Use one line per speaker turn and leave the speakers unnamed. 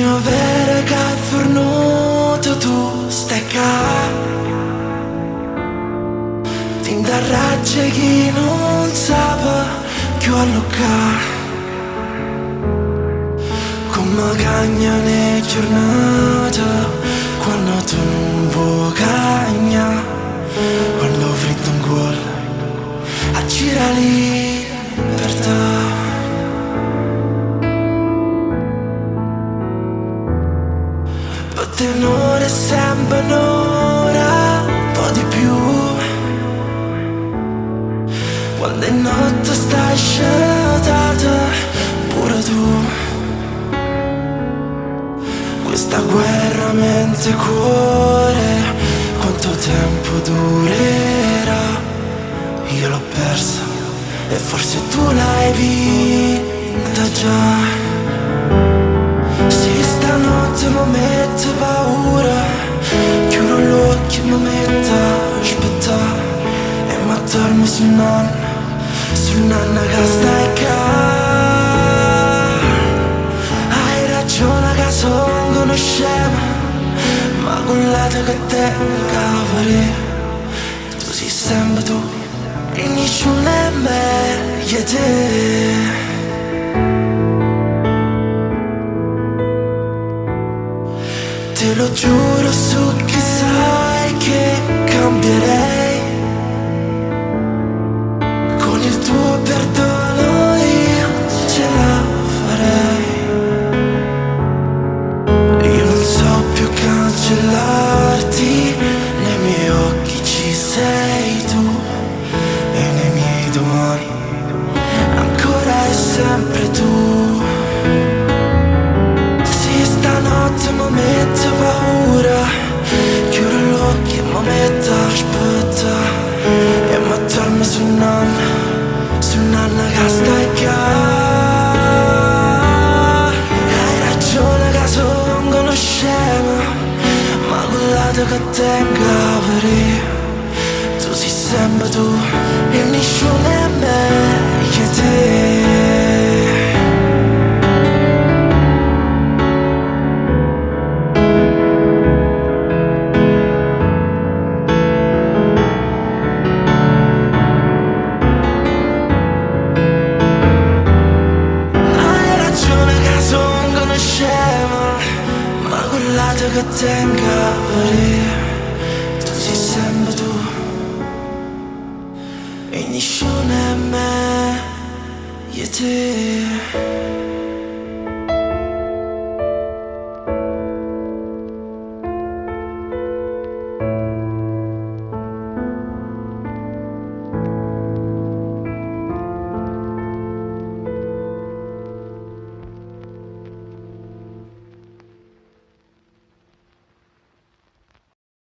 primavera che è fornuto, tu stai qua. Ti indarraggia chi non sa più alloccare. Come cagna ne giornata, quando tu non vuoi cagna, quando freddo in cuore a gira libertà. Per te un'ora è sempre un'ora, un po' di più. Quando è notte stai sciatata pure tu. Questa guerra mente cuore, quanto tempo durerà? Io l'ho persa e forse tu l'hai vinta già. Sì, stanotte mi mette paura, chiudo gli occhi e mi metto a aspettare e mi addormo sul nonna che stai qua. Hai ragione che sono una scema, ma con l'età che tengo a fare, tu sei sempre tu e nessuno è meglio te. Te lo giuro su che sai che cambierei. Con il tuo perdono io ce la farei. Io non so più cancellarti, nei miei occhi ci sei tu e nei miei domani ancora e sempre tu. Sì, stanotte mi metto paura, chiudo gli occhi e mi metto a aspettare e mi addormo sul nonna che stai qua. Hai ragione che sono una scema, ma quell'altro che tengo a vedere, tu sei sempre tu e nessuno è meglio te. Che tenga a vedere, tu sei sempre tu e nessuno è meglio te.